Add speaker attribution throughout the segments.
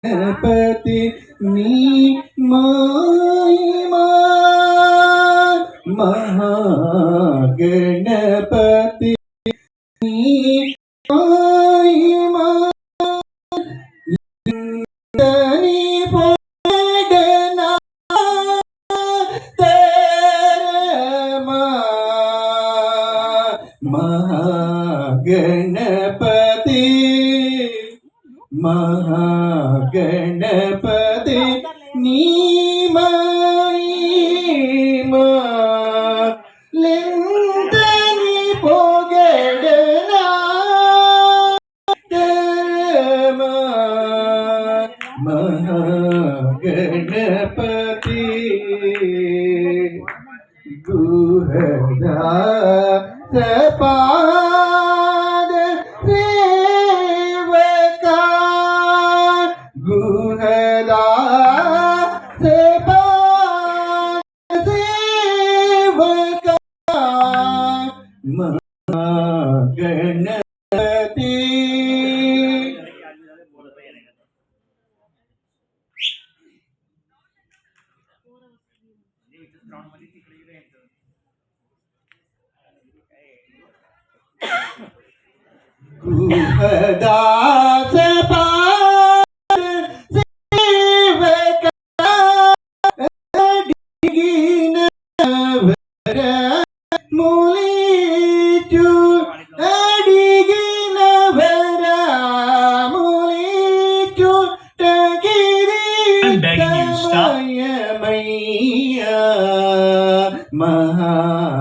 Speaker 1: गणपति नी महिमा महागणपति नी महिमा तनी पडना तेरमा महागणपति महागणपति नी महिमा लेंतनी पोगडना तेरमा महागणपति गुहदासपाद सेवका गुहदासपाद सेवका महागणपति गुहदासपाद सेवका अडिगिनवर मूलिचु अडिगिनवर मूलिचु टगिरितमयमय्या महागणपति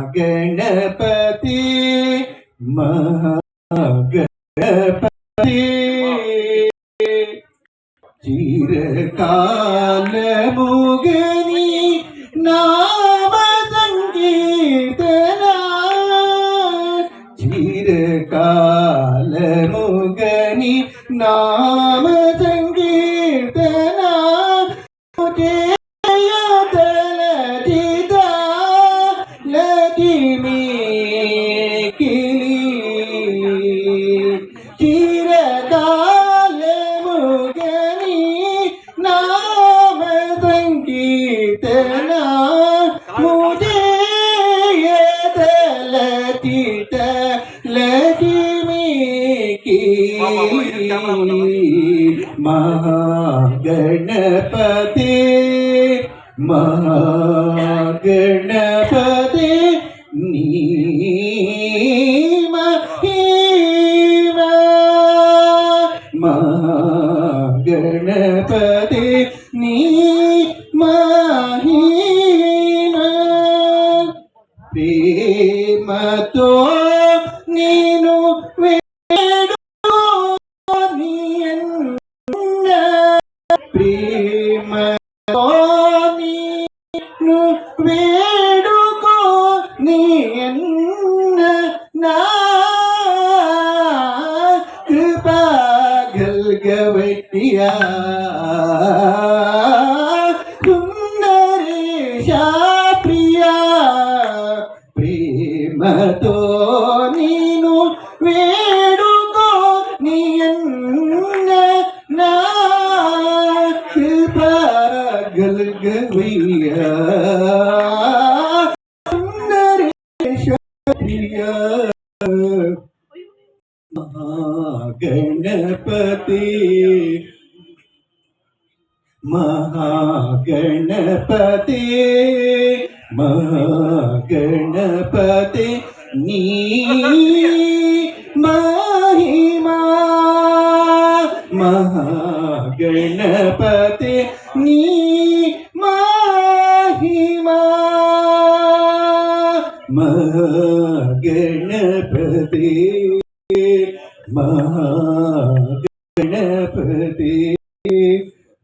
Speaker 1: महागणपति चिरकालमुगनी नाम संकीर्तना चिरकालमुगनी नाम संकीर्तना मुझे तलचिता लक्ष्मी चिरकालमुगनी नाम संकीर्तना मुझे तलचिता लक्ष्मी महागणपति महागणपति नी महिमा महागणपति नी महिमा प्रेमतो नीनु वेडो नीयन्न प्रेमतो नीनु वेडुको नीयन्न ना कृपा गलगवैया सुंदरेशा प्रिया प्रेमतो नीनु वेडुको नीयन्न ना कृपा गलगवैया सुंदरेशा प्रिया महागणपति महागणपति महागणपति नी महिमा महागणपति नी महिमा महागणपति महागणपति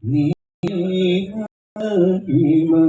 Speaker 1: नी महिमा